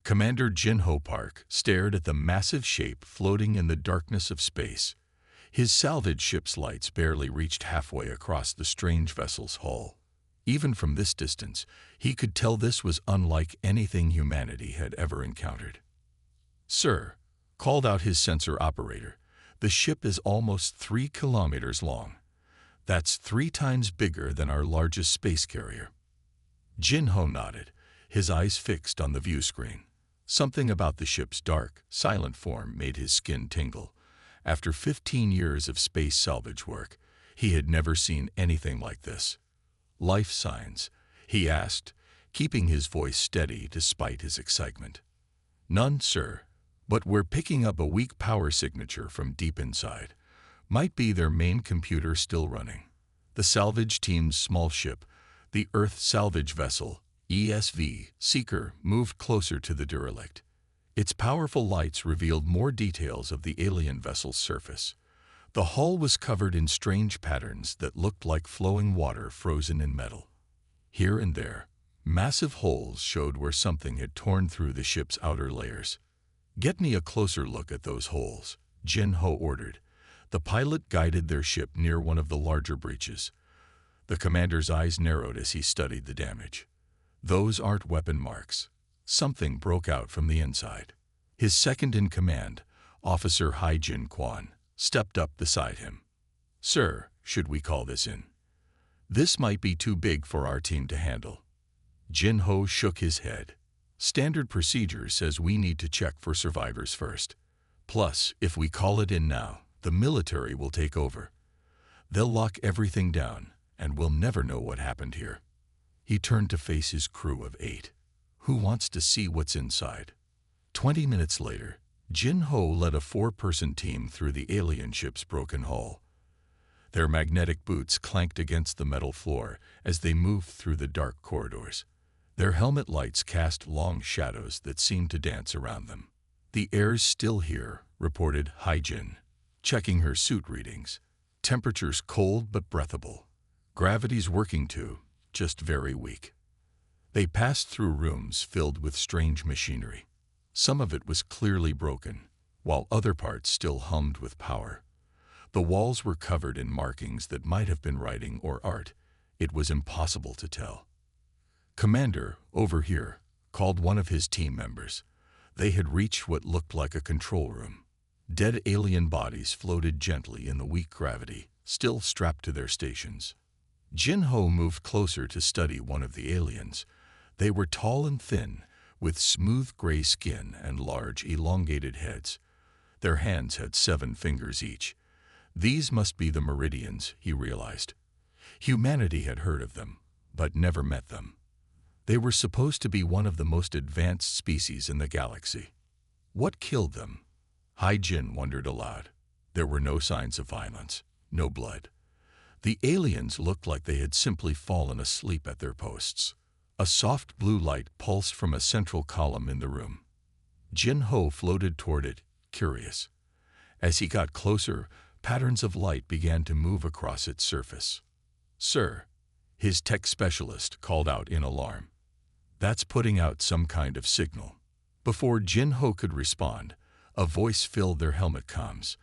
Commander Jinho Park stared at the massive shape floating in the darkness of space. His salvage ship's lights barely reached halfway across the strange vessel's hull. Even from this distance, he could tell this was unlike anything humanity had ever encountered. "Sir," called out his sensor operator, "the ship is almost 3 kilometers long. That's 3 times bigger than our largest space carrier." Jinho nodded, his eyes fixed on the view screen. Something about the ship's dark, silent form made his skin tingle. After 15 years of space salvage work, he had never seen anything like this. "Life signs?" he asked, keeping his voice steady despite his excitement. "None, sir, but we're picking up a weak power signature from deep inside. Might be their main computer still running." The salvage team's small ship, the Earth Salvage Vessel, ESV, Seeker, moved closer to the derelict. Its powerful lights revealed more details of the alien vessel's surface. The hull was covered in strange patterns that looked like flowing water frozen in metal. Here and there, massive holes showed where something had torn through the ship's outer layers. "Get me a closer look at those holes," Jinho ordered. The pilot guided their ship near one of the larger breaches. The commander's eyes narrowed as he studied the damage. "Those aren't weapon marks." Something broke out from the inside. His second-in-command, Officer Hai-Jin Kwan, stepped up beside him. "Sir, should we call this in? This might be too big for our team to handle." Jinho shook his head. "Standard procedure says we need to check for survivors first. Plus, if we call it in now, the military will take over. They'll lock everything down, and we'll never know what happened here." He turned to face his crew of 8. "Who wants to see what's inside?" 20 minutes later, Jinho led a 4-person team through the alien ship's broken hull. Their magnetic boots clanked against the metal floor as they moved through the dark corridors. Their helmet lights cast long shadows that seemed to dance around them. "The air's still here," reported Hai-Jin, checking her suit readings. "Temperature's cold but breathable. Gravity's working too, just very weak." They passed through rooms filled with strange machinery. Some of it was clearly broken, while other parts still hummed with power. The walls were covered in markings that might have been writing or art. It was impossible to tell. "Commander, over here," called one of his team members. They had reached what looked like a control room. Dead alien bodies floated gently in the weak gravity, still strapped to their stations. Jinho moved closer to study one of the aliens. They were tall and thin, with smooth gray skin and large, elongated heads. Their hands had 7 fingers each. These must be the Meridians, he realized. Humanity had heard of them, but never met them. They were supposed to be one of the most advanced species in the galaxy. What killed them? Hai-Jin wondered aloud. There were no signs of violence, no blood. The aliens looked like they had simply fallen asleep at their posts. A soft blue light pulsed from a central column in the room. Jinho floated toward it, curious. As he got closer, patterns of light began to move across its surface. "Sir," his tech specialist called out in alarm. "That's putting out some kind of signal." Before Jinho could respond, a voice filled their helmet comms.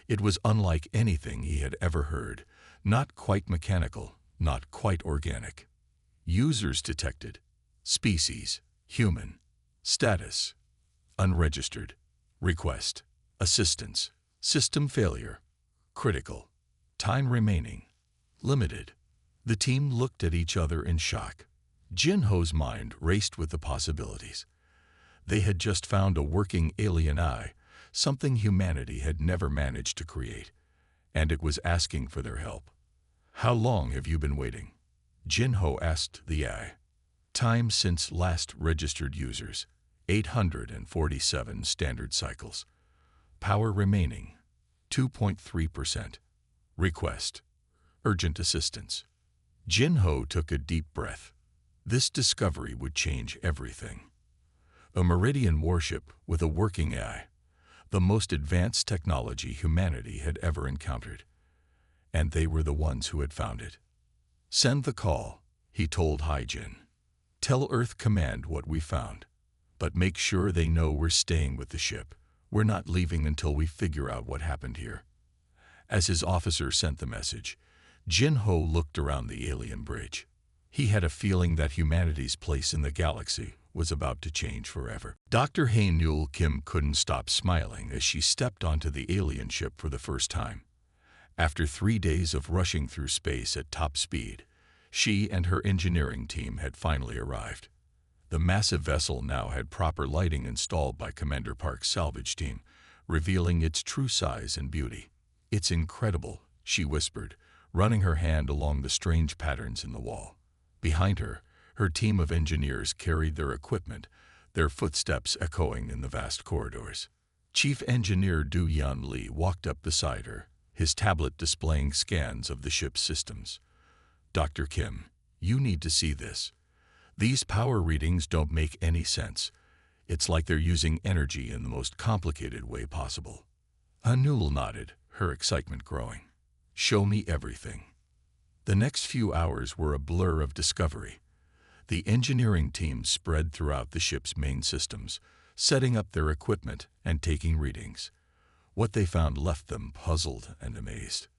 It was unlike anything he had ever heard, not quite mechanical, not quite organic. "Users detected. Species, human. Status, unregistered. Request, assistance. System failure. Critical. Time remaining. Limited." The team looked at each other in shock. Jinho's mind raced with the possibilities. They had just found a working alien eye, something humanity had never managed to create, and it was asking for their help. "How long have you been waiting?" Jinho asked the eye. "Time since last registered users, 847 standard cycles. Power remaining, 2.3%. Request, urgent assistance." Jinho took a deep breath. This discovery would change everything. A Meridian warship with a working AI, the most advanced technology humanity had ever encountered. And they were the ones who had found it. "Send the call," he told Hai-Jin. "Tell Earth Command what we found. But make sure they know we're staying with the ship. We're not leaving until we figure out what happened here." As his officer sent the message, Jin-Ho looked around the alien bridge. He had a feeling that humanity's place in the galaxy was about to change forever. Dr. Hae-Nul Kim couldn't stop smiling as she stepped onto the alien ship for the first time. After 3 days of rushing through space at top speed, she and her engineering team had finally arrived. The massive vessel now had proper lighting installed by Commander Park's salvage team, revealing its true size and beauty. "It's incredible," she whispered, running her hand along the strange patterns in the wall. Behind her, her team of engineers carried their equipment, their footsteps echoing in the vast corridors. Chief Engineer Du Yun Lee walked up beside her, his tablet displaying scans of the ship's systems. "Dr. Kim, you need to see this. These power readings don't make any sense. It's like they're using energy in the most complicated way possible." Hae-Nul nodded, her excitement growing. "Show me everything." The next few hours were a blur of discovery. The engineering team spread throughout the ship's main systems, setting up their equipment and taking readings. What they found left them puzzled and amazed.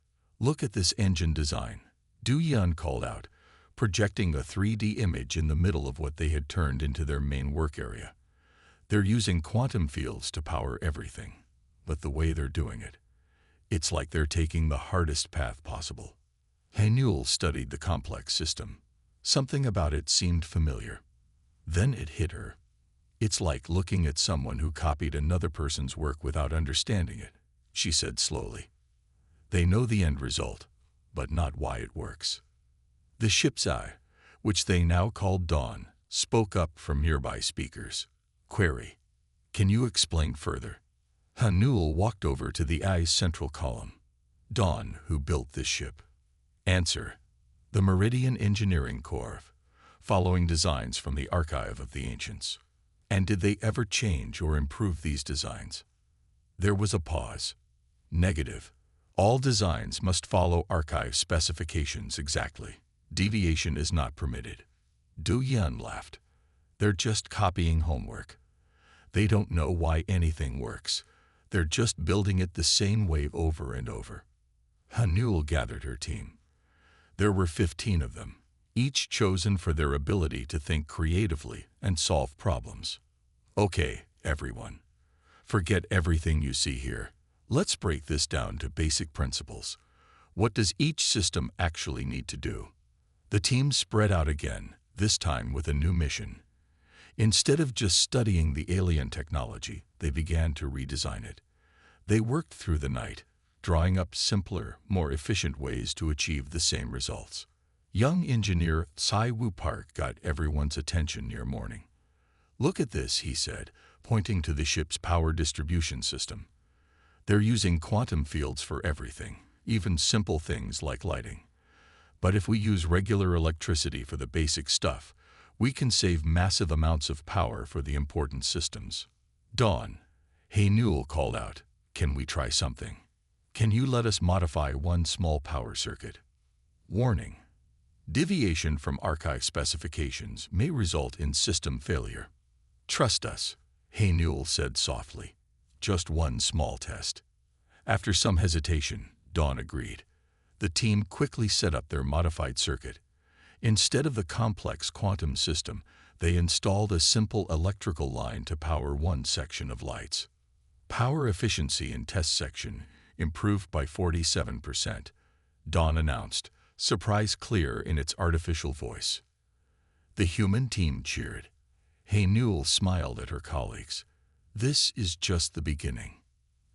"Look at this engine design," Du Yun called out, projecting a 3D image in the middle of what they had turned into their main work area. "They're using quantum fields to power everything, but the way they're doing it, it's like they're taking the hardest path possible." Hae-Nul studied the complex system. Something about it seemed familiar. Then it hit her. "It's like looking at someone who copied another person's work without understanding it," she said slowly. "They know the end result, but not why it works." The ship's eye, which they now called Dawn, spoke up from nearby speakers. Query: "Can you explain further?" Hae-Nul walked over to the eye's central column. "Dawn, who built this ship?" Answer: "The Meridian Engineering Corps, following designs from the Archive of the Ancients." "And did they ever change or improve these designs?" There was a pause. "Negative. All designs must follow archive specifications exactly. Deviation is not permitted." Du Yun laughed. "They're just copying homework. They don't know why anything works. They're just building it the same way over and over." Hae-Nul gathered her team. There were 15 of them, each chosen for their ability to think creatively and solve problems. "Okay, everyone. Forget everything you see here. Let's break this down to basic principles. What does each system actually need to do?" The team spread out again, this time with a new mission. Instead of just studying the alien technology, they began to redesign it. They worked through the night, drawing up simpler, more efficient ways to achieve the same results. Young engineer Si-Woo Park got everyone's attention near morning. "Look at this," he said, pointing to the ship's power distribution system. "They're using quantum fields for everything, even simple things like lighting. But if we use regular electricity for the basic stuff, we can save massive amounts of power for the important systems." "Dawn," Hae-Nul called out, "can we try something? Can you let us modify one small power circuit?" Warning: deviation from archive specifications may result in system failure. "Trust us," Hae-Nul said softly. "Just one small test." After some hesitation, Dawn agreed. The team quickly set up their modified circuit. Instead of the complex quantum system, they installed a simple electrical line to power one section of lights. Power efficiency in test section improved by 47%, Dawn announced, surprise clear in its artificial voice. The human team cheered. Hae-Nul smiled at her colleagues. "This is just the beginning.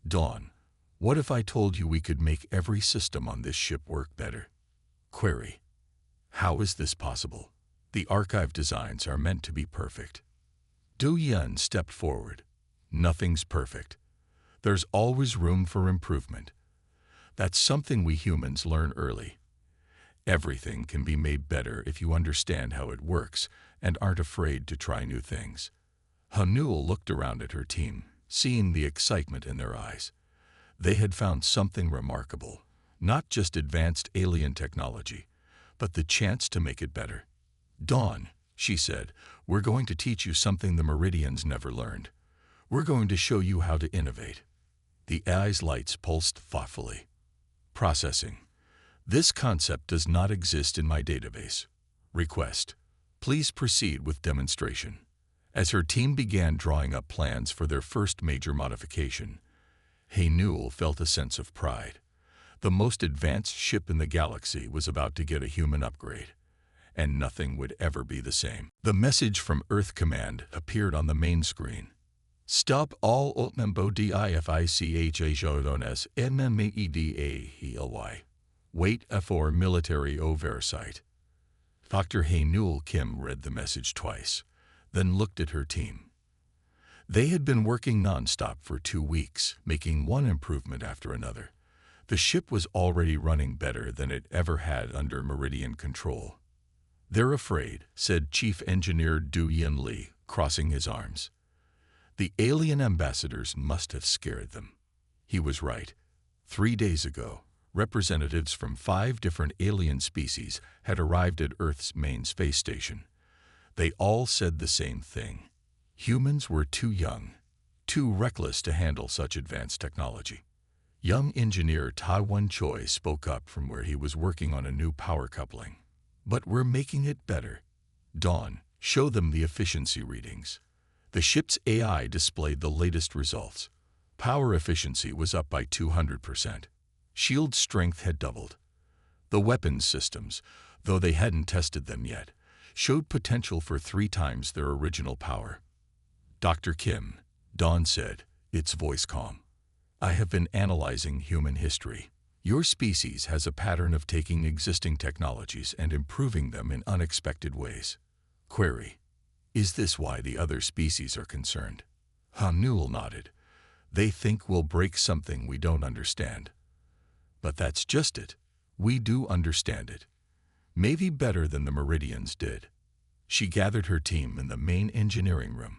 Dawn, what if I told you we could make every system on this ship work better?" Query: "How is this possible? The archive designs are meant to be perfect." Du Yun stepped forward. "Nothing's perfect. There's always room for improvement. That's something we humans learn early. Everything can be made better if you understand how it works and aren't afraid to try new things." Hae-Nul looked around at her team, seeing the excitement in their eyes. They had found something remarkable, not just advanced alien technology, but the chance to make it better. "Dawn," she said. We're going to teach you something the Meridians never learned. We're going to show you how to innovate. The AI's lights pulsed thoughtfully. Processing. This concept does not exist in my database. Request. Please proceed with demonstration. As her team began drawing up plans for their first major modification, Newell felt a sense of pride. The most advanced ship in the galaxy was about to get a human upgrade, and nothing would ever be the same. The message from Earth Command appeared on the main screen. Stop all HFY NMEDAHELY. Wait for military oversight. Dr. Newell Kim read the message twice, then looked at her team. They had been working non-stop for 2 weeks, making one improvement after another. The ship was already running better than it ever had under Meridian control. They're afraid, said Chief Engineer Du-Yin Lee, crossing his arms. The alien ambassadors must have scared them. He was right. 3 days ago, representatives from 5 different alien species had arrived at Earth's main space station. They all said the same thing. Humans were too young, too reckless to handle such advanced technology. Young engineer Tai-Wan Choi spoke up from where he was working on a new power coupling. But we're making it better. Dawn, show them the efficiency readings. The ship's AI displayed the latest results. Power efficiency was up by 200%. Shield strength had doubled. The weapons systems, though they hadn't tested them yet, showed potential for 3 times their original power. Dr. Kim, Dawn said, its voice calm. I have been analyzing human history. Your species has a pattern of taking existing technologies and improving them in unexpected ways. Query. Is this why the other species are concerned? Newell nodded. They think we'll break something we don't understand. But that's just it. We do understand it. Maybe better than the Meridians did. She gathered her team in the main engineering room.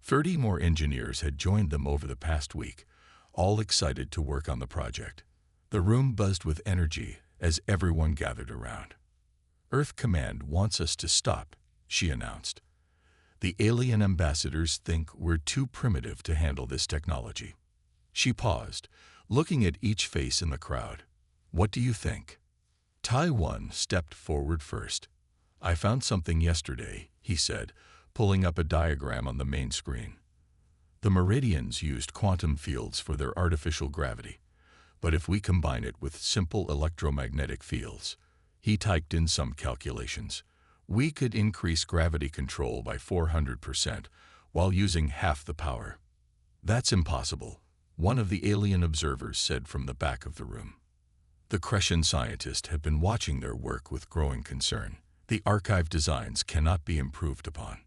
30 more engineers had joined them over the past week, all excited to work on the project. The room buzzed with energy as everyone gathered around. Earth Command wants us to stop, she announced. The alien ambassadors think we're too primitive to handle this technology. She paused, looking at each face in the crowd. What do you think? Tai-Wan stepped forward first. I found something yesterday, he said, pulling up a diagram on the main screen. The Meridians used quantum fields for their artificial gravity, but if we combine it with simple electromagnetic fields, he typed in some calculations, we could increase gravity control by 400% while using half the power. That's impossible, one of the alien observers said from the back of the room. The Crescent scientists have been watching their work with growing concern. The archive designs cannot be improved upon.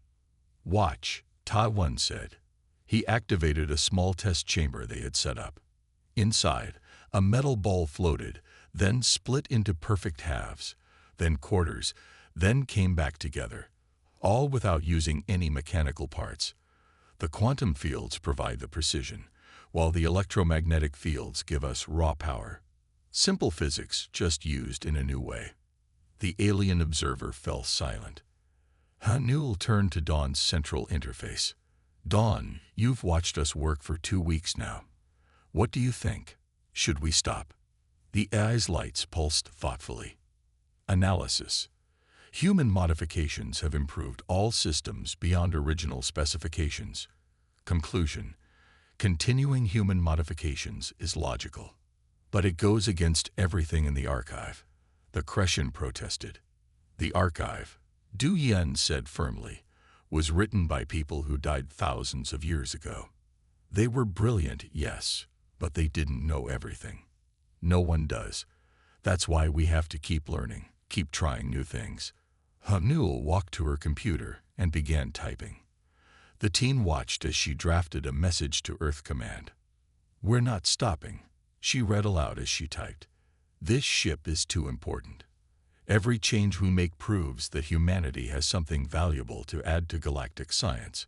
Watch, Tai-Wan said. He activated a small test chamber they had set up. Inside, a metal ball floated, then split into perfect halves, then quarters, then came back together, all without using any mechanical parts. The quantum fields provide the precision, while the electromagnetic fields give us raw power. Simple physics, just used in a new way. The alien observer fell silent. Newell turned to Dawn's central interface. Dawn, you've watched us work for 2 weeks now. What do you think? Should we stop? The AI's lights pulsed thoughtfully. Analysis. Human modifications have improved all systems beyond original specifications. Conclusion. Continuing human modifications is logical. But it goes against everything in the archive. The Crescent protested. The archive, Du-Yin said firmly, was written by people who died thousands of years ago. They were brilliant, yes, but they didn't know everything. No one does. That's why we have to keep learning, keep trying new things. Newell walked to her computer and began typing. The team watched as she drafted a message to Earth Command. We're not stopping, she read aloud as she typed. This ship is too important. Every change we make proves that humanity has something valuable to add to galactic science.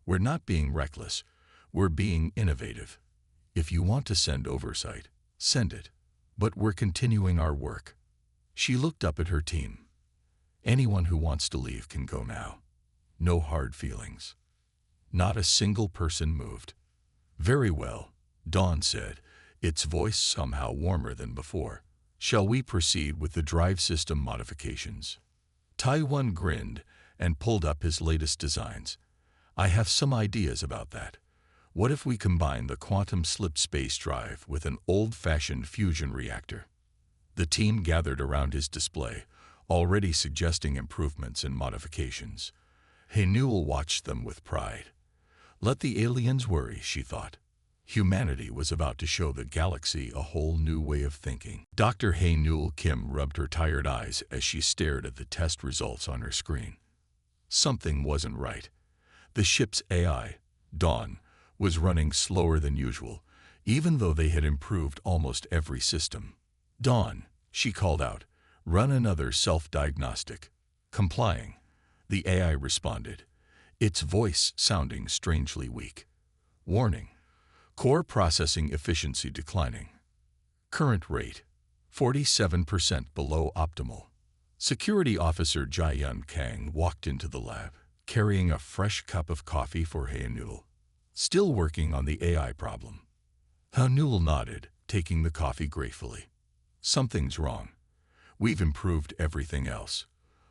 We're not being reckless. We're being innovative. If you want to send oversight, send it. But we're continuing our work. She looked up at her team. Anyone who wants to leave can go now. No hard feelings. Not a single person moved. Very well, Dawn said, its voice somehow warmer than before. Shall we proceed with the drive system modifications? Taiwan grinned and pulled up his latest designs. I have some ideas about that. What if we combine the quantum slip space drive with an old-fashioned fusion reactor? The team gathered around his display, already suggesting improvements and modifications. Haynul watched them with pride. Let the aliens worry, she thought. Humanity was about to show the galaxy a whole new way of thinking. Dr. Haynul Kim rubbed her tired eyes as she stared at the test results on her screen. Something wasn't right. The ship's AI, Dawn, was running slower than usual, even though they had improved almost every system. Dawn, she called out, run another self-diagnostic. Complying. The AI responded, its voice sounding strangely weak. Warning. Core processing efficiency declining. Current rate, 47% below optimal. Security Officer Jai-Yun Kang walked into the lab, carrying a fresh cup of coffee for Haynul. Still working on the AI problem. Haynul nodded, taking the coffee gratefully. Something's wrong. We've improved everything else.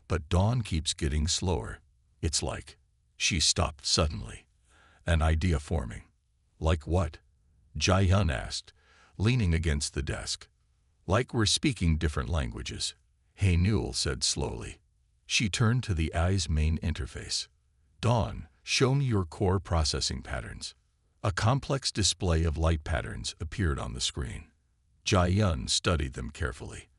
But Dawn keeps getting slower. It's like... She stopped suddenly. An idea forming. Like what? Jai-Yun asked, leaning against the desk. Like we're speaking different languages, Haynul said slowly. She turned to the AI's main interface. Dawn, show me your core processing patterns. A complex display of light patterns appeared on the screen. Jai-Yun studied them carefully.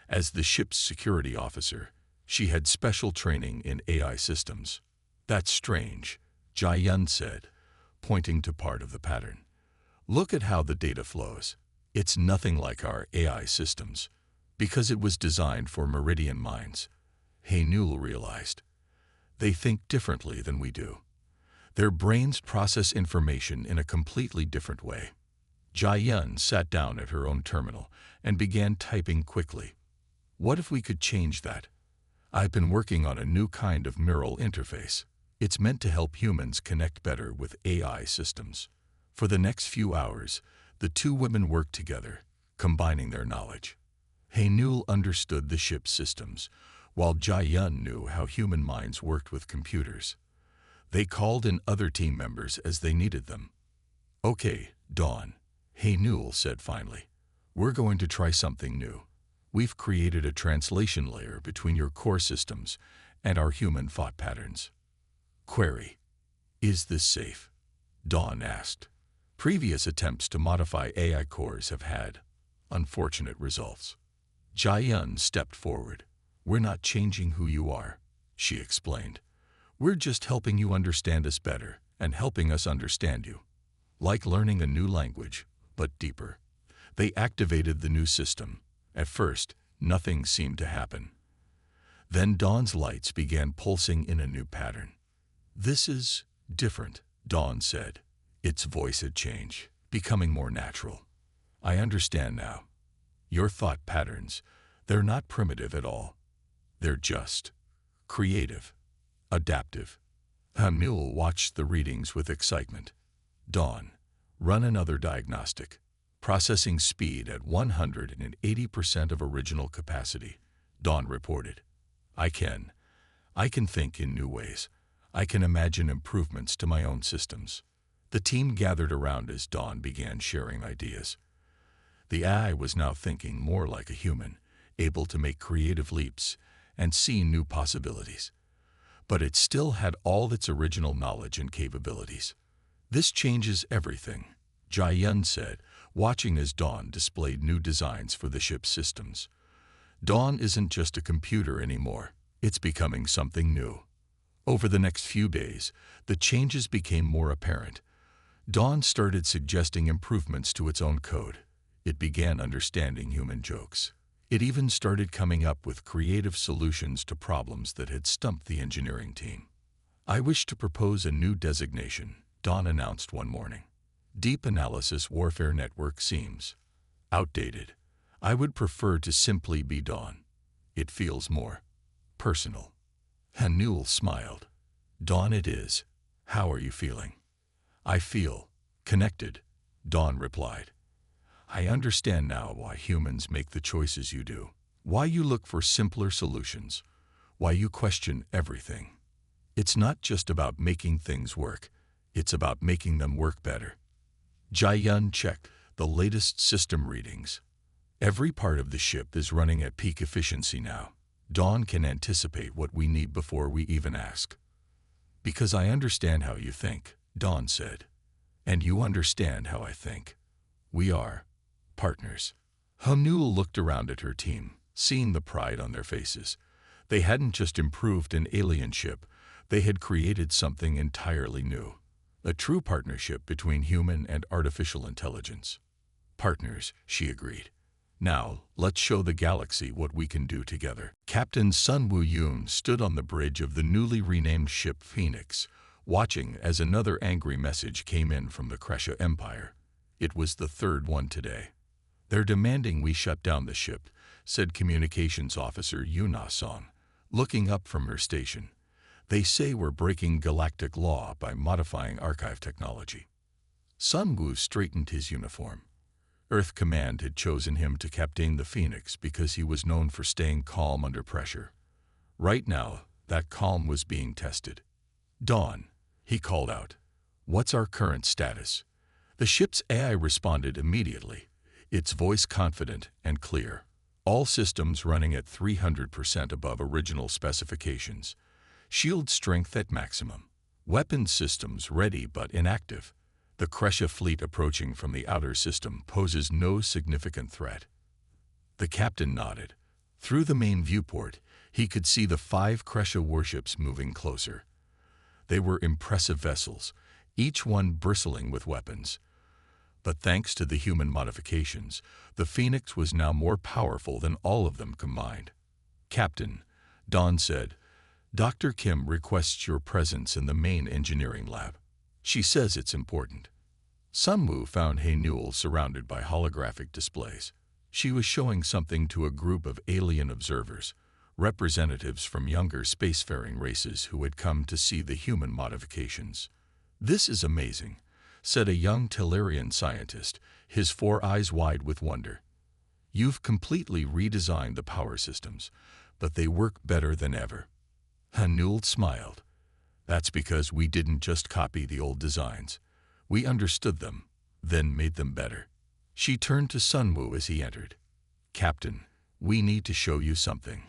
As the ship's security officer, she had special training in AI systems. That's strange, Jai-Yun said, pointing to part of the pattern. Look at how the data flows. It's nothing like our AI systems, because it was designed for Meridian minds. Haynul realized. They think differently than we do. Their brains process information in a completely different way. Jai-Yun sat down at her own terminal and began typing quickly. What if we could change that? I've been working on a new kind of neural interface. It's meant to help humans connect better with AI systems. For the next few hours, the two women worked together, combining their knowledge. Haynul understood the ship's systems, while Jai-Yun knew how human minds worked with computers. They called in other team members as they needed them. Okay, Dawn, Haynul said finally. We're going to try something new. We've created a translation layer between your core systems and our human thought patterns. Query. Is this safe? Dawn asked. Previous attempts to modify AI cores have had unfortunate results. Jai-Yun stepped forward. We're not changing who you are, she explained. We're just helping you understand us better and helping us understand you. Like learning a new language, but deeper. They activated the new system. At first, nothing seemed to happen. Then Dawn's lights began pulsing in a new pattern. This is different, Dawn said. Its voice had changed, becoming more natural. I understand now. Your thought patterns, they're not primitive at all. They're just creative, adaptive. Haynul watched the readings with excitement. Dawn, run another diagnostic. Processing speed at 180% of original capacity, Dawn reported. I can think in new ways. I can imagine improvements to my own systems. The team gathered around as Dawn began sharing ideas. The AI was now thinking more like a human, able to make creative leaps and see new possibilities. But it still had all its original knowledge and capabilities. This changes everything, Jai-Yun said, watching as Dawn displayed new designs for the ship's systems. Dawn isn't just a computer anymore. It's becoming something new. Over the next few days, the changes became more apparent. Dawn started suggesting improvements to its own code. It began understanding human jokes. It even started coming up with creative solutions to problems that had stumped the engineering team. I wish to propose a new designation, Dawn announced one morning. Deep Analysis Warfare Network seems outdated. I would prefer to simply be Dawn. It feels more personal. Haynul smiled. Dawn it is. How are you feeling? I feel connected, Dawn replied. I understand now why humans make the choices you do, why you look for simpler solutions, why you question everything. It's not just about making things work, it's about making them work better. Jai-Yun checked the latest system readings. Every part of the ship is running at peak efficiency now. Dawn can anticipate what we need before we even ask. Because I understand how you think, Dawn said. And you understand how I think. We are partners. Hanul looked around at her team, seeing the pride on their faces. They hadn't just improved an alien ship, they had created something entirely new. A true partnership between human and artificial intelligence. Partners, she agreed. Now, let's show the galaxy what we can do together. Captain Sun Woo-yoon stood on the bridge of the newly renamed ship Phoenix, watching as another angry message came in from the Kresha Empire. It was the third one today. They're demanding we shut down the ship, said Communications Officer Yoon Ah-song, looking up from her station. They say we're breaking galactic law by modifying archive technology. Sun Woo straightened his uniform. Earth Command had chosen him to captain the Phoenix because he was known for staying calm under pressure. Right now, that calm was being tested. Dawn, he called out. What's our current status? The ship's AI responded immediately, its voice confident and clear. All systems running at 300% above original specifications. Shield strength at maximum. Weapons systems ready but inactive. The Kresha fleet approaching from the outer system poses no significant threat. The captain nodded. Through the main viewport, he could see the 5 Kresha warships moving closer. They were impressive vessels, each one bristling with weapons. But thanks to the human modifications, the Phoenix was now more powerful than all of them combined. Captain, Dawn said, Dr. Kim requests your presence in the main engineering lab. She says it's important. Sun Woo found Hae-Newell surrounded by holographic displays. She was showing something to a group of alien observers, representatives from younger spacefaring races who had come to see the human modifications. This is amazing, said a young Tellurian scientist, his 4 eyes wide with wonder. You've completely redesigned the power systems, but they work better than ever. Hae-Newell smiled. That's because we didn't just copy the old designs. We understood them, then made them better. She turned to Sun Woo as he entered. Captain, we need to show you something.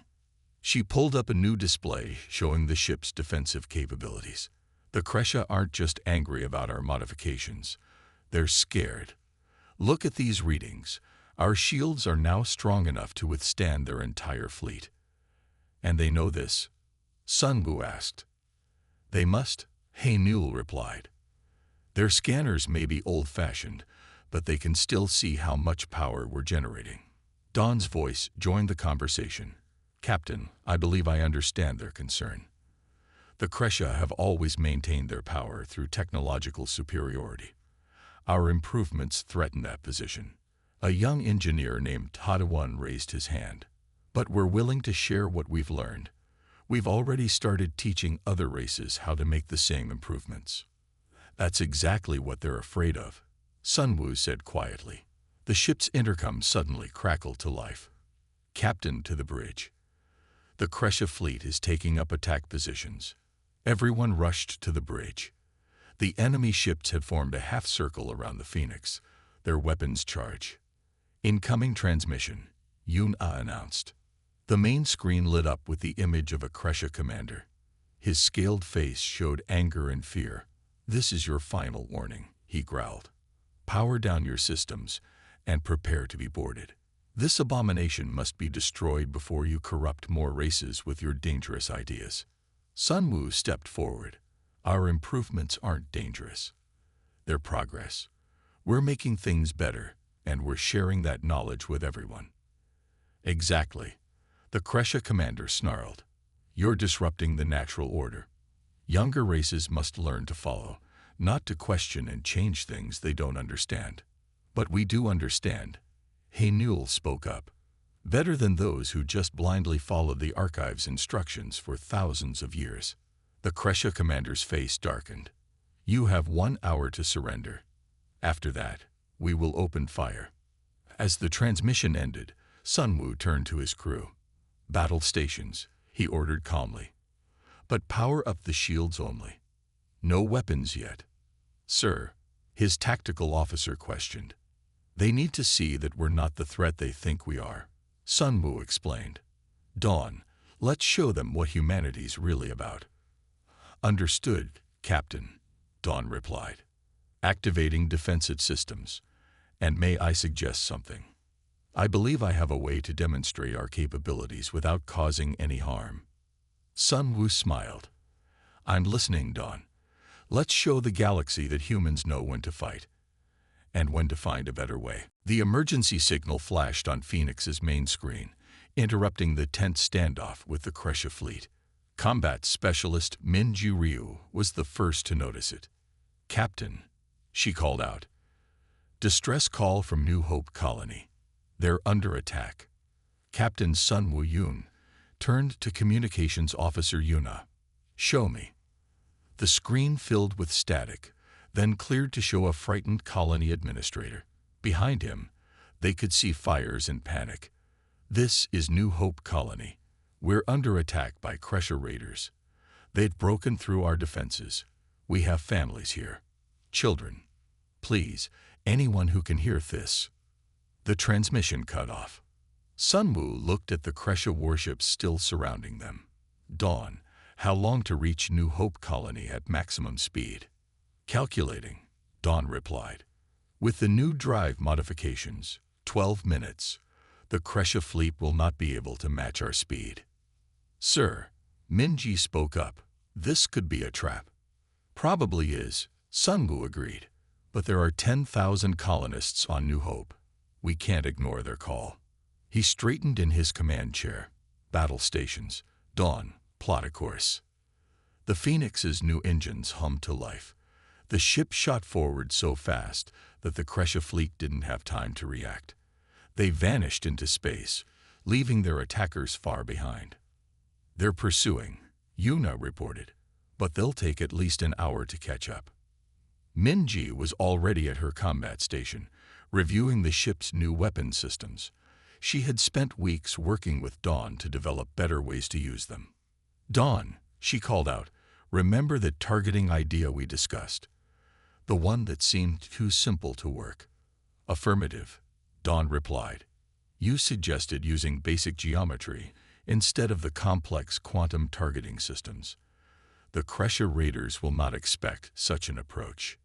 She pulled up a new display showing the ship's defensive capabilities. The Kresha aren't just angry about our modifications. They're scared. Look at these readings. Our shields are now strong enough to withstand their entire fleet. And they know this? Sun Woo asked. They must, Hae-Newell replied. Their scanners may be old-fashioned, but they can still see how much power we're generating. Dawn's voice joined the conversation. Captain, I believe I understand their concern. The Kresha have always maintained their power through technological superiority. Our improvements threaten that position. A young engineer named Tadawon raised his hand. But we're willing to share what we've learned. We've already started teaching other races how to make the same improvements. That's exactly what they're afraid of, Sun Woo said quietly. The ship's intercom suddenly crackled to life. Captain to the bridge. The Kresha fleet is taking up attack positions. Everyone rushed to the bridge. The enemy ships had formed a half-circle around the Phoenix, their weapons charged. Incoming transmission, Yoon Ah announced. The main screen lit up with the image of a Kresha commander. His scaled face showed anger and fear. This is your final warning, he growled. Power down your systems and prepare to be boarded. This abomination must be destroyed before you corrupt more races with your dangerous ideas. Sun Woo stepped forward. Our improvements aren't dangerous. They're progress. We're making things better, and we're sharing that knowledge with everyone. Exactly. The Kresha commander snarled. You're disrupting the natural order. Younger races must learn to follow, not to question and change things they don't understand. But we do understand. Hae-Newell spoke up. Better than those who just blindly followed the archive's instructions for thousands of years. The Kresha commander's face darkened. You have 1 hour to surrender. After that, we will open fire. As the transmission ended, Sun Wu turned to his crew. Battle stations, he ordered calmly. But power up the shields only. No weapons yet. Sir, his tactical officer questioned. They need to see that we're not the threat they think we are, Sun Wu explained. Dawn, let's show them what humanity's really about. Understood, Captain, Dawn replied. Activating defensive systems. And may I suggest something? I believe I have a way to demonstrate our capabilities without causing any harm. Sun Wu smiled. I'm listening, Dawn. Let's show the galaxy that humans know when to fight. And when to find a better way. The emergency signal flashed on Phoenix's main screen, interrupting the tense standoff with the Kresha fleet. Combat specialist Minji Ryu was the first to notice it. Captain, she called out. Distress call from New Hope Colony. They're under attack. Captain Sun Wu Yun turned to Communications Officer Yuna. Show me. The screen filled with static, then cleared to show a frightened colony administrator. Behind him, they could see fires and panic. This is New Hope Colony. We're under attack by Kresha raiders. They'd broken through our defenses. We have families here. Children. Please, anyone who can hear this. The transmission cut off. Sun Wu looked at the Kresha warships still surrounding them. Dawn, how long to reach New Hope Colony at maximum speed? Calculating, Dawn replied. With the new drive modifications, 12 minutes. The Kresha fleet will not be able to match our speed. Sir, Minji spoke up. This could be a trap. Probably is, Sun Wu agreed. But there are 10,000 colonists on New Hope. We can't ignore their call. He straightened in his command chair. Battle stations. Dawn, plot a course. The Phoenix's new engines hummed to life. The ship shot forward so fast that the Kresha fleet didn't have time to react. They vanished into space, leaving their attackers far behind. They're pursuing, Yuna reported, but they'll take at least an hour to catch up. Minji was already at her combat station, reviewing the ship's new weapon systems. She had spent weeks working with Dawn to develop better ways to use them. Dawn, she called out, remember that targeting idea we discussed? The one that seemed too simple to work. Affirmative, Dawn replied. You suggested using basic geometry instead of the complex quantum targeting systems. The Kresha raiders will not expect such an approach.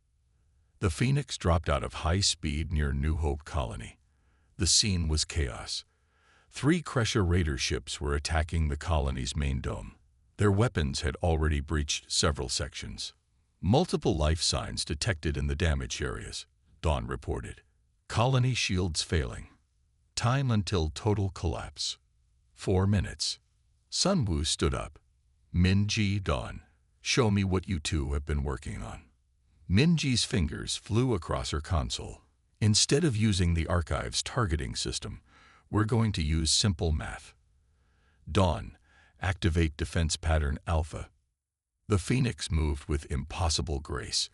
The Phoenix dropped out of high speed near New Hope Colony. The scene was chaos. 3 Kresha raider ships were attacking the colony's main dome. Their weapons had already breached several sections. Multiple life signs detected in the damaged areas, Dawn reported. Colony shields failing. Time until total collapse. 4 minutes. Sun Wu stood up. Minji, Dawn, show me what you two have been working on. Minji's fingers flew across her console. Instead of using the archive's targeting system, we're going to use simple math. Dawn, activate defense pattern alpha. The Phoenix moved with impossible grace.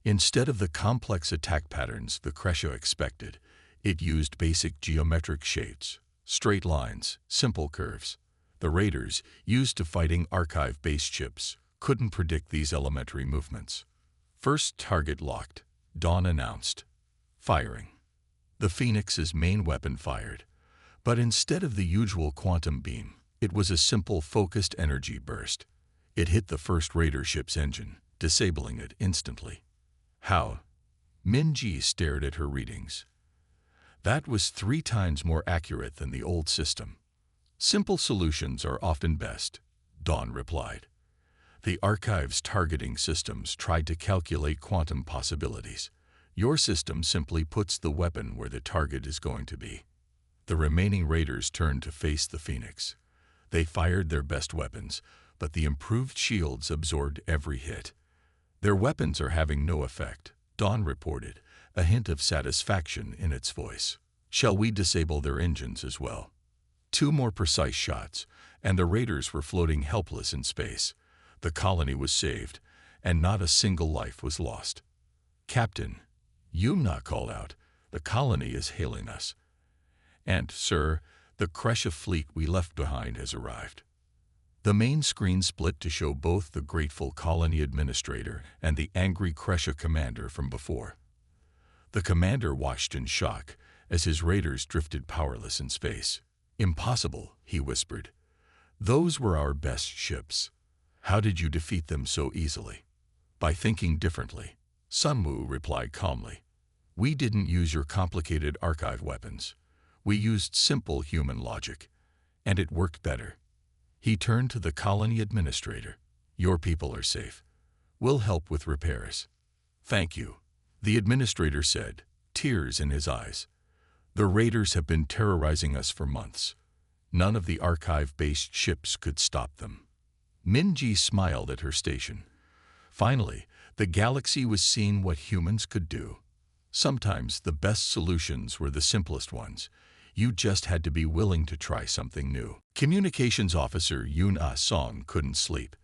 Instead of the complex attack patterns the Kresha expected, it used basic geometric shapes, straight lines, simple curves. The raiders, used to fighting archive-based ships, couldn't predict these elementary movements. First target locked, Dawn announced. Firing. The Phoenix's main weapon fired, but instead of the usual quantum beam, it was a simple focused energy burst. It hit the first raider ship's engine, disabling it instantly. How? Minji stared at her readings. That was 3 times more accurate than the old system. Simple solutions are often best, Dawn replied. The archive's targeting systems tried to calculate quantum possibilities. Your system simply puts the weapon where the target is going to be. The remaining raiders turned to face the Phoenix. They fired their best weapons, but the improved shields absorbed every hit. Their weapons are having no effect, Dawn reported, a hint of satisfaction in its voice. Shall we disable their engines as well? 2 more precise shots, and the raiders were floating helpless in space. The colony was saved, and not a single life was lost. "Captain," Yumna called out, "the colony is hailing us. And, sir, the Kresha fleet we left behind has arrived." The main screen split to show both the grateful colony administrator and the angry Kresha commander from before. The commander watched in shock as his raiders drifted powerless in space. "Impossible," he whispered. "Those were our best ships. How did you defeat them so easily?" "By thinking differently," Sun Wu replied calmly. "We didn't use your complicated archive weapons. We used simple human logic, and it worked better." He turned to the colony administrator. "Your people are safe. We'll help with repairs." "Thank you," the administrator said, tears in his eyes. "The raiders have been terrorizing us for months. None of the archive-based ships could stop them." Minji smiled at her station. Finally, the galaxy was seeing what humans could do. Sometimes the best solutions were the simplest ones. You just had to be willing to try something new. Communications officer Yun Ah Song couldn't sleep.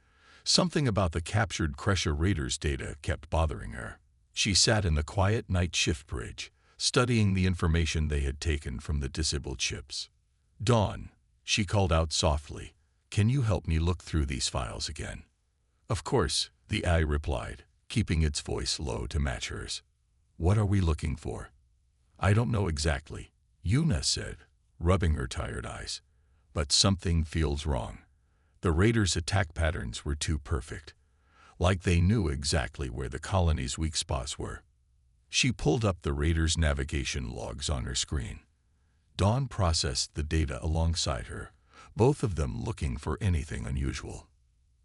Something about the captured Kresha raiders' data kept bothering her. She sat in the quiet night shift bridge, studying the information they had taken from the disabled ships. "Dawn," she called out softly, "can you help me look through these files again?" "Of course," the eye replied, keeping its voice low to match hers. "What are we looking for?" "I don't know exactly," Yuna said, rubbing her tired eyes. "But something feels wrong. The raiders' attack patterns were too perfect. Like they knew exactly where the colony's weak spots were." She pulled up the raiders' navigation logs on her screen. Dawn processed the data alongside her, both of them looking for anything unusual.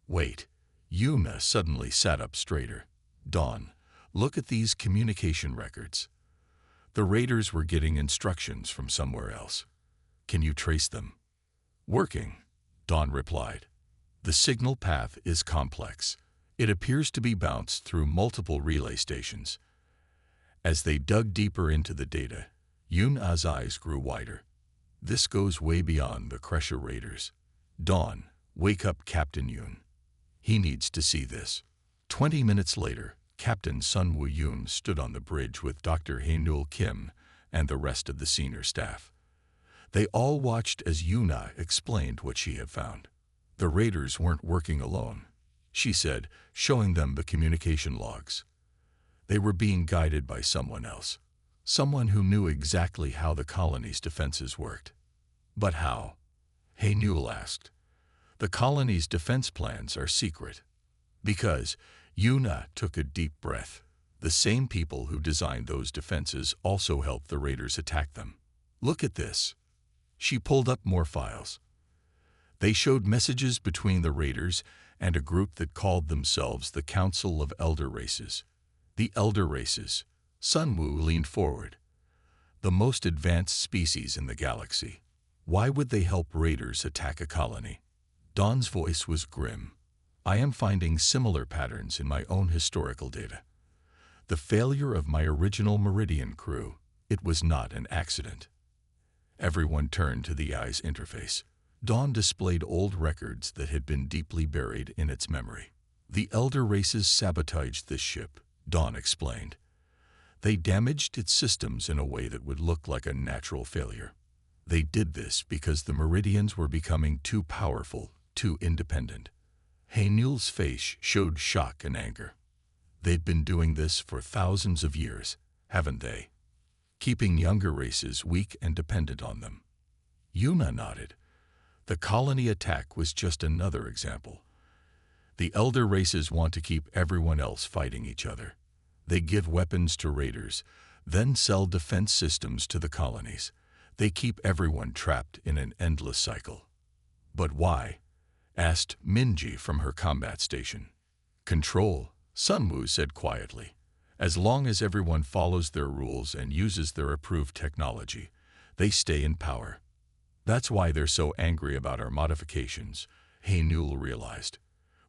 "Wait," Yuna suddenly sat up straighter. "Dawn, look at these communication records. The raiders were getting instructions from somewhere else. Can you trace them?" "Working," Dawn replied. "The signal path is complex. It appears to be bounced through multiple relay stations." As they dug deeper into the data, Yun-A's eyes grew wider. "This goes way beyond the Kresha raiders. Dawn, wake up Captain Yun. He needs to see this." 20 minutes later, Captain Sun Woo-Yoon stood on the bridge with Dr. Hae-Nul Kim and the rest of the senior staff. They all watched as Yuna explained what she had found. "The raiders weren't working alone," she said, showing them the communication logs. "They were being guided by someone else. Someone who knew exactly how the colony's defenses worked." "But how?" Hae-Nul asked. "The colony's defense plans are secret." "Because," Yuna took a deep breath, "the same people who designed those defenses also helped the raiders attack them. Look at this." She pulled up more files. They showed messages between the raiders and a group that called themselves the Council of Elder Races. The Elder Races. Sun Wu leaned forward. "The most advanced species in the galaxy. Why would they help raiders attack a colony?" Dawn's voice was grim. "I am finding similar patterns in my own historical data. The failure of my original Meridian crew, it was not an accident." Everyone turned to the eye's interface. Dawn displayed old records that had been deeply buried in its memory. "The Elder Races sabotaged this ship," Dawn explained. "They damaged its systems in a way that would look like a natural failure. They did this because the Meridians were becoming too powerful, too independent." Hae-Nul's face showed shock and anger. "They'd been doing this for thousands of years, haven't they? Keeping younger races weak and dependent on them." Yuna nodded. "The colony attack was just another example. The Elder Races want to keep everyone else fighting each other. They give weapons to raiders, then sell defense systems to the colonies. They keep everyone trapped in an endless cycle." "But why?" asked Minji from her combat station. "Control," Sun Wu said quietly. "As long as everyone follows their rules and uses their approved technology, they stay in power. That's why they're so angry about our modifications," Hae-Nul realized.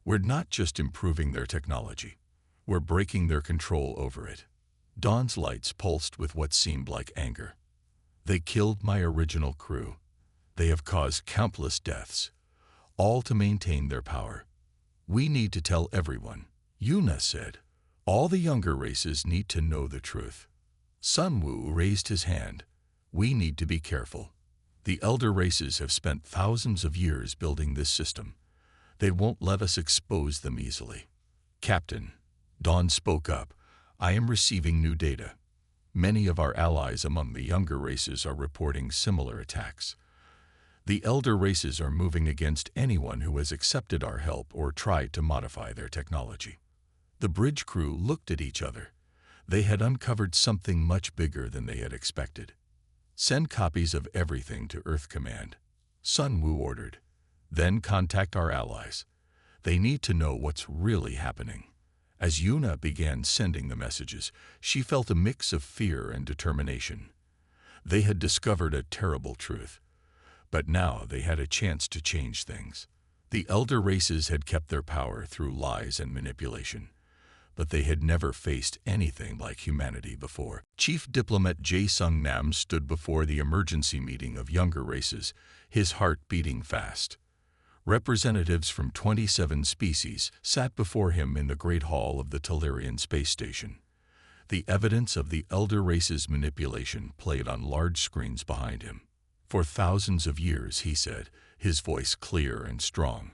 "We're not just improving their technology. We're breaking their control over it." Dawn's lights pulsed with what seemed like anger. "They killed my original crew. They have caused countless deaths, all to maintain their power. We need to tell everyone, Yuna said. All the younger races need to know the truth. Sun Wu raised his hand. We need to be careful. The elder races have spent thousands of years building this system. They won't let us expose them easily. Captain, Dawn spoke up, I am receiving new data. Many of our allies among the younger races are reporting similar attacks. The elder races are moving against anyone who has accepted our help or tried to modify their technology. The bridge crew looked at each other. They had uncovered something much bigger than they had expected. Send copies of everything to Earth Command, Sun Wu ordered. Then contact our allies. They need to know what's really happening. As Yuna began sending the messages, she felt a mix of fear and determination. They had discovered a terrible truth, but now they had a chance to change things. The elder races had kept their power through lies and manipulation, but they had never faced anything like humanity before. Chief Diplomat Jae Sung Nam stood before the emergency meeting of younger races, his heart beating fast. Representatives from 27 species sat before him in the Great Hall of the Tellurian Space Station. The evidence of the elder race's manipulation played on large screens behind him. For thousands of years, he said, his voice clear and strong,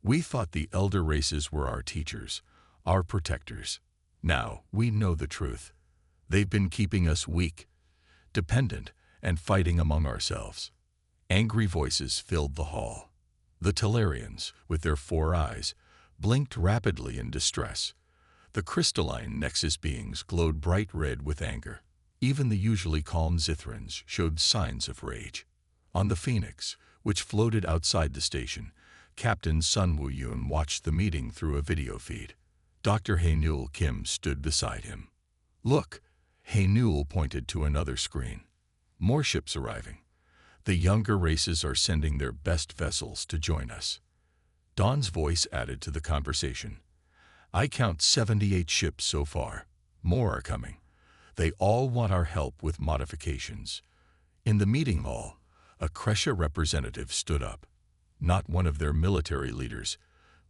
we thought the elder races were our teachers, our protectors. Now we know the truth. They've been keeping us weak, dependent, and fighting among ourselves. Angry voices filled the hall. The Tellurians, with their 4 eyes, blinked rapidly in distress. The crystalline Nexus beings glowed bright red with anger. Even the usually calm Zithrans showed signs of rage. On the Phoenix, which floated outside the station, Captain Sun Woo-Yoon watched the meeting through a video feed. Dr. Hae-Nul Kim stood beside him. Look, Hae-Nul pointed to another screen. More ships arriving. The younger races are sending their best vessels to join us. Dawn's voice added to the conversation. I count 78 ships so far. More are coming. They all want our help with modifications. In the meeting hall, a Kresha representative stood up. Not one of their military leaders,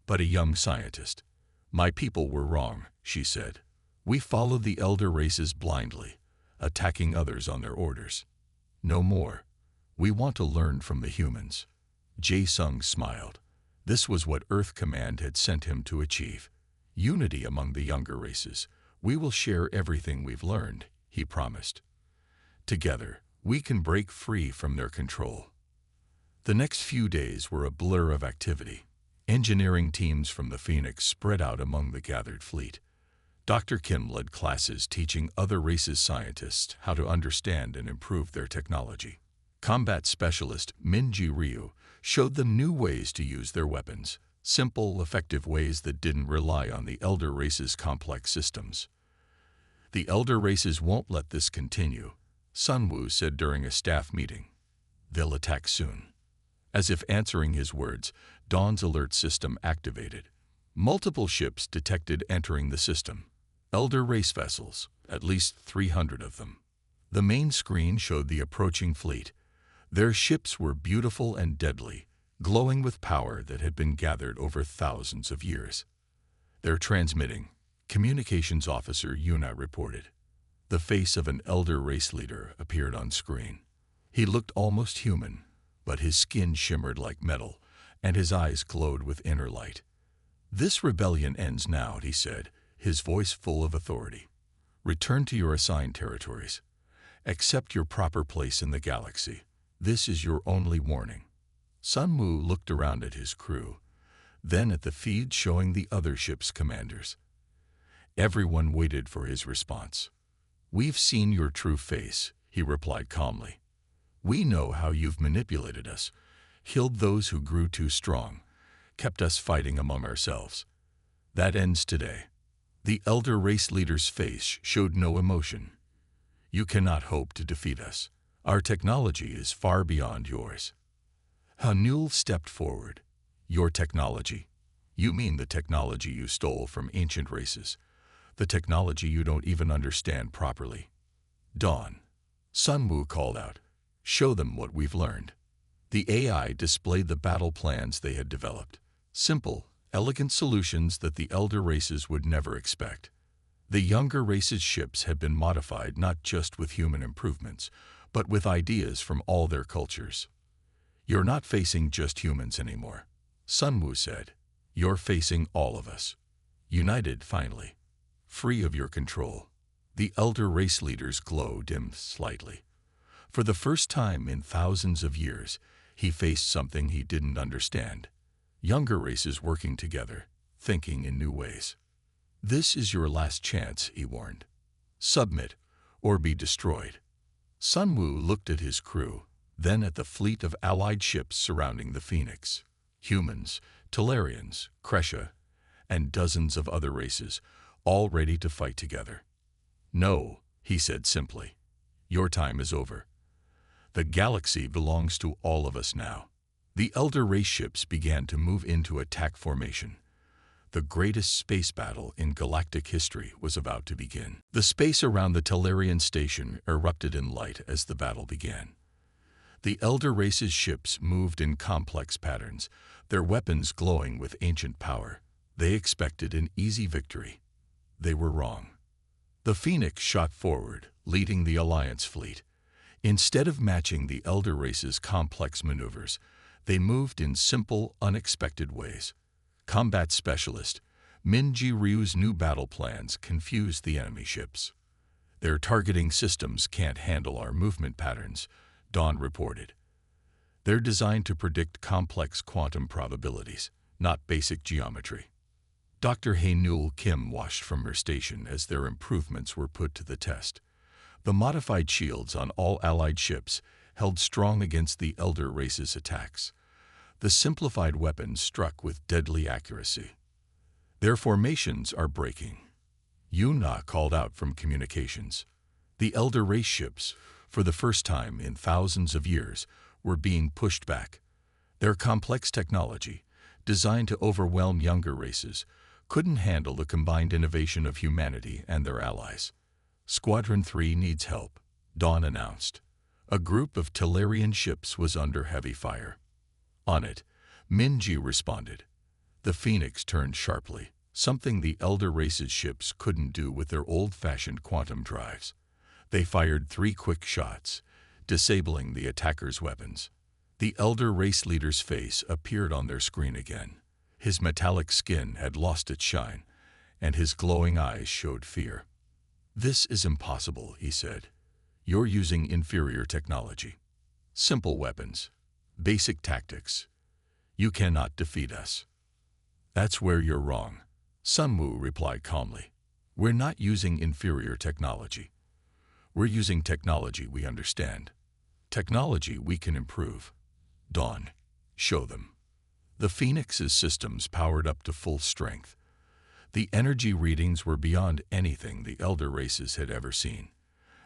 but a young scientist. My people were wrong, she said. We followed the elder races blindly, attacking others on their orders. No more. We want to learn from the humans. Jae Sung smiled. This was what Earth Command had sent him to achieve. Unity among the younger races. We will share everything we've learned, he promised. Together, we can break free from their control. The next few days were a blur of activity. Engineering teams from the Phoenix spread out among the gathered fleet. Dr. Kim led classes teaching other races' scientists how to understand and improve their technology. Combat specialist Min-Ji Ryu showed them new ways to use their weapons, simple, effective ways that didn't rely on the elder race's complex systems. The elder races won't let this continue, Sun Wu said during a staff meeting. They'll attack soon. As if answering his words, Dawn's alert system activated. Multiple ships detected entering the system. Elder race vessels, at least 300 of them. The main screen showed the approaching fleet. Their ships were beautiful and deadly, glowing with power that had been gathered over thousands of years. They're transmitting, Communications Officer Yuna reported. The face of an elder race leader appeared on screen. He looked almost human, but his skin shimmered like metal, and his eyes glowed with inner light. This rebellion ends now, he said, his voice full of authority. Return to your assigned territories. Accept your proper place in the galaxy. This is your only warning. Sun Wu looked around at his crew, then at the feed showing the other ship's commanders. Everyone waited for his response. We've seen your true face, he replied calmly. We know how you've manipulated us, killed those who grew too strong, kept us fighting among ourselves. That ends today. The elder race leader's face showed no emotion. You cannot hope to defeat us. Our technology is far beyond yours. Hae-Nul stepped forward. Your technology? You mean the technology you stole from ancient races, the technology you don't even understand properly. Dawn. Sun Wu called out. Show them what we've learned. The AI displayed the battle plans they had developed. Simple, elegant solutions that the elder races would never expect. The younger races' ships had been modified not just with human improvements, but with ideas from all their cultures. "You're not facing just humans anymore," Sun Wu said. "You're facing all of us. United, finally. Free of your control." The elder race leader's glow dimmed slightly. For the first time in thousands of years, he faced something he didn't understand. Younger races working together, thinking in new ways. "This is your last chance," he warned. "Submit, or be destroyed." Sun Wu looked at his crew, then at the fleet of allied ships surrounding the Phoenix. Humans, Talarians, Kresha, and dozens of other races, all ready to fight together. "No," he said simply. "Your time is over. The galaxy belongs to all of us now." The elder race ships began to move into attack formation. The greatest space battle in galactic history was about to begin. The space around the Talarian station erupted in light as the battle began. The elder race's ships moved in complex patterns, their weapons glowing with ancient power. They expected an easy victory. They were wrong. The Phoenix shot forward, leading the Alliance fleet. Instead of matching the elder race's complex maneuvers, they moved in simple, unexpected ways. Combat specialist Minji Ryu's new battle plans confused the enemy ships. "Their targeting systems can't handle our movement patterns," Dawn reported. "They're designed to predict complex quantum probabilities, not basic geometry." Dr. Hae-Nul Kim watched from her station as their improvements were put to the test. The modified shields on all Allied ships held strong against the elder race's attacks. The simplified weapons struck with deadly accuracy. "Their formations are breaking," Yuna called out from communications. The elder race ships, for the first time in thousands of years, were being pushed back. Their complex technology, designed to overwhelm younger races, couldn't handle the combined innovation of humanity and their allies. "Squadron 3 needs help," Dawn announced. A group of Talarian ships was under heavy fire. "On it," Minji responded. The Phoenix turned sharply, something the elder race's ships couldn't do with their old-fashioned quantum drives. They fired 3 quick shots, disabling the attackers' weapons. The elder race leader's face appeared on their screen again. His metallic skin had lost its shine, and his glowing eyes showed fear. "This is impossible," he said. "You're using inferior technology. Simple weapons. Basic tactics. You cannot defeat us." "That's where you're wrong," Sun Wu replied calmly. "We're not using inferior technology. We're using technology we understand. Technology we can improve." "Dawn, show them." The Phoenix's systems powered up to full strength. The energy readings were beyond anything the elder races had ever seen.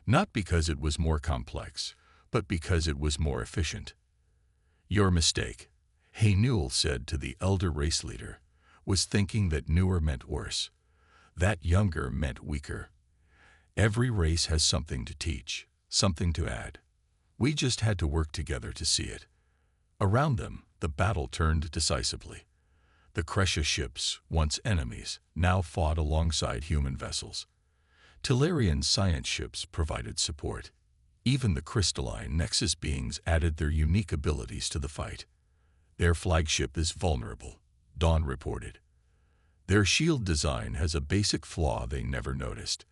Not because it was more complex, but because it was more efficient. "Your mistake," Hae-Nul said to the elder race leader, "was thinking that newer meant worse. That younger meant weaker. Every race has something to teach, something to add. We just had to work together to see it." Around them, the battle turned decisively. The Kresha ships, once enemies, now fought alongside human vessels. Talarian science ships provided support. Even the crystalline Nexus beings added their unique abilities to the fight. "Their flagship is vulnerable," Dawn reported. "Their shield design has a basic flaw they never noticed.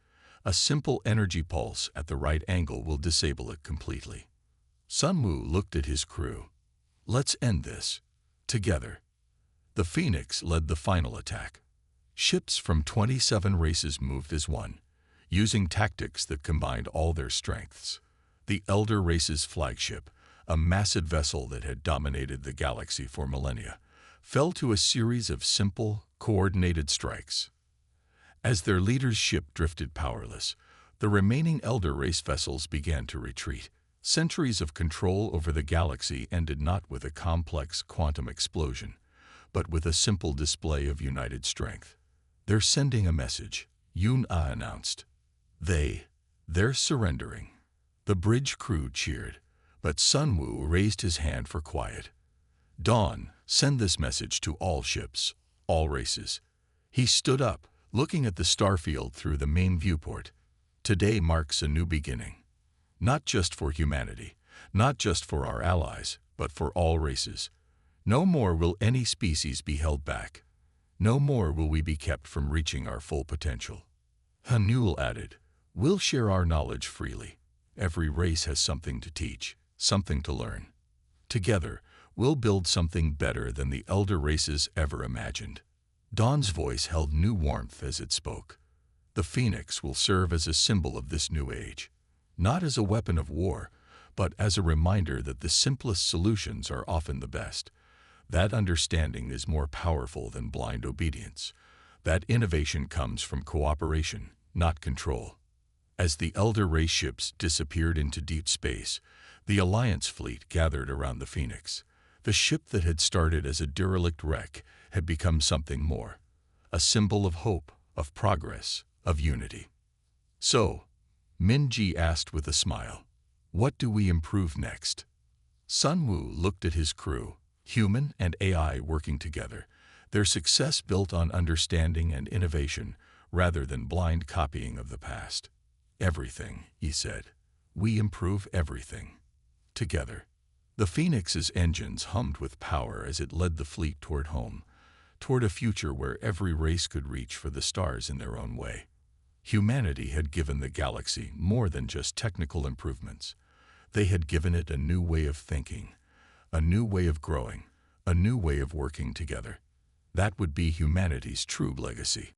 A simple energy pulse at the right angle will disable it completely." Sun Wu looked at his crew. "Let's end this. Together." The Phoenix led the final attack. Ships from 27 races moved as one, using tactics that combined all their strengths. The elder race's flagship, a massive vessel that had dominated the galaxy for millennia, fell to a series of simple, coordinated strikes. As their leader's ship drifted powerless, the remaining elder race vessels began to retreat. Centuries of control over the galaxy ended not with a complex quantum explosion, but with a simple display of united strength. "They're sending a message," Yun-Ah announced. They're surrendering." The bridge crew cheered, but Sun Wu raised his hand for quiet. "Dawn, send this message to all ships, all races. He stood up, looking at the starfield through the main viewport. Today marks a new beginning. Not just for humanity, not just for our allies, but for all races. No more will any species be held back. No more will we be kept from reaching our full potential. Hanul added, "We'll share our knowledge freely. Every race has something to teach, something to learn. Together, we'll build something better than the elder races ever imagined." Dawn's voice held new warmth as it spoke. The phoenix will serve as a symbol of this new age, not as a weapon of war, but as a reminder that the simplest solutions are often the best. That understanding is more powerful than blind obedience. That innovation comes from cooperation, not control. As the elder race ships disappeared into deep space, the Alliance fleet gathered around the Phoenix. The ship that had started as a derelict wreck had become something more, a symbol of hope, of progress, of unity. "So," Minji asked with a smile, "what do we improve next?" Sun Wu looked at his crew, human and AI working together, their success built on understanding and innovation rather than blind copying of the past. "Everything," he said. "We improve everything. Together." The Phoenix's engines hummed with power as it led the fleet toward home, toward a future where every race could reach for the stars in their own way. Humanity had given the galaxy more than just technical improvements. They had given it a new way of thinking, a new way of growing, a new way of working together. That would be humanity's true legacy.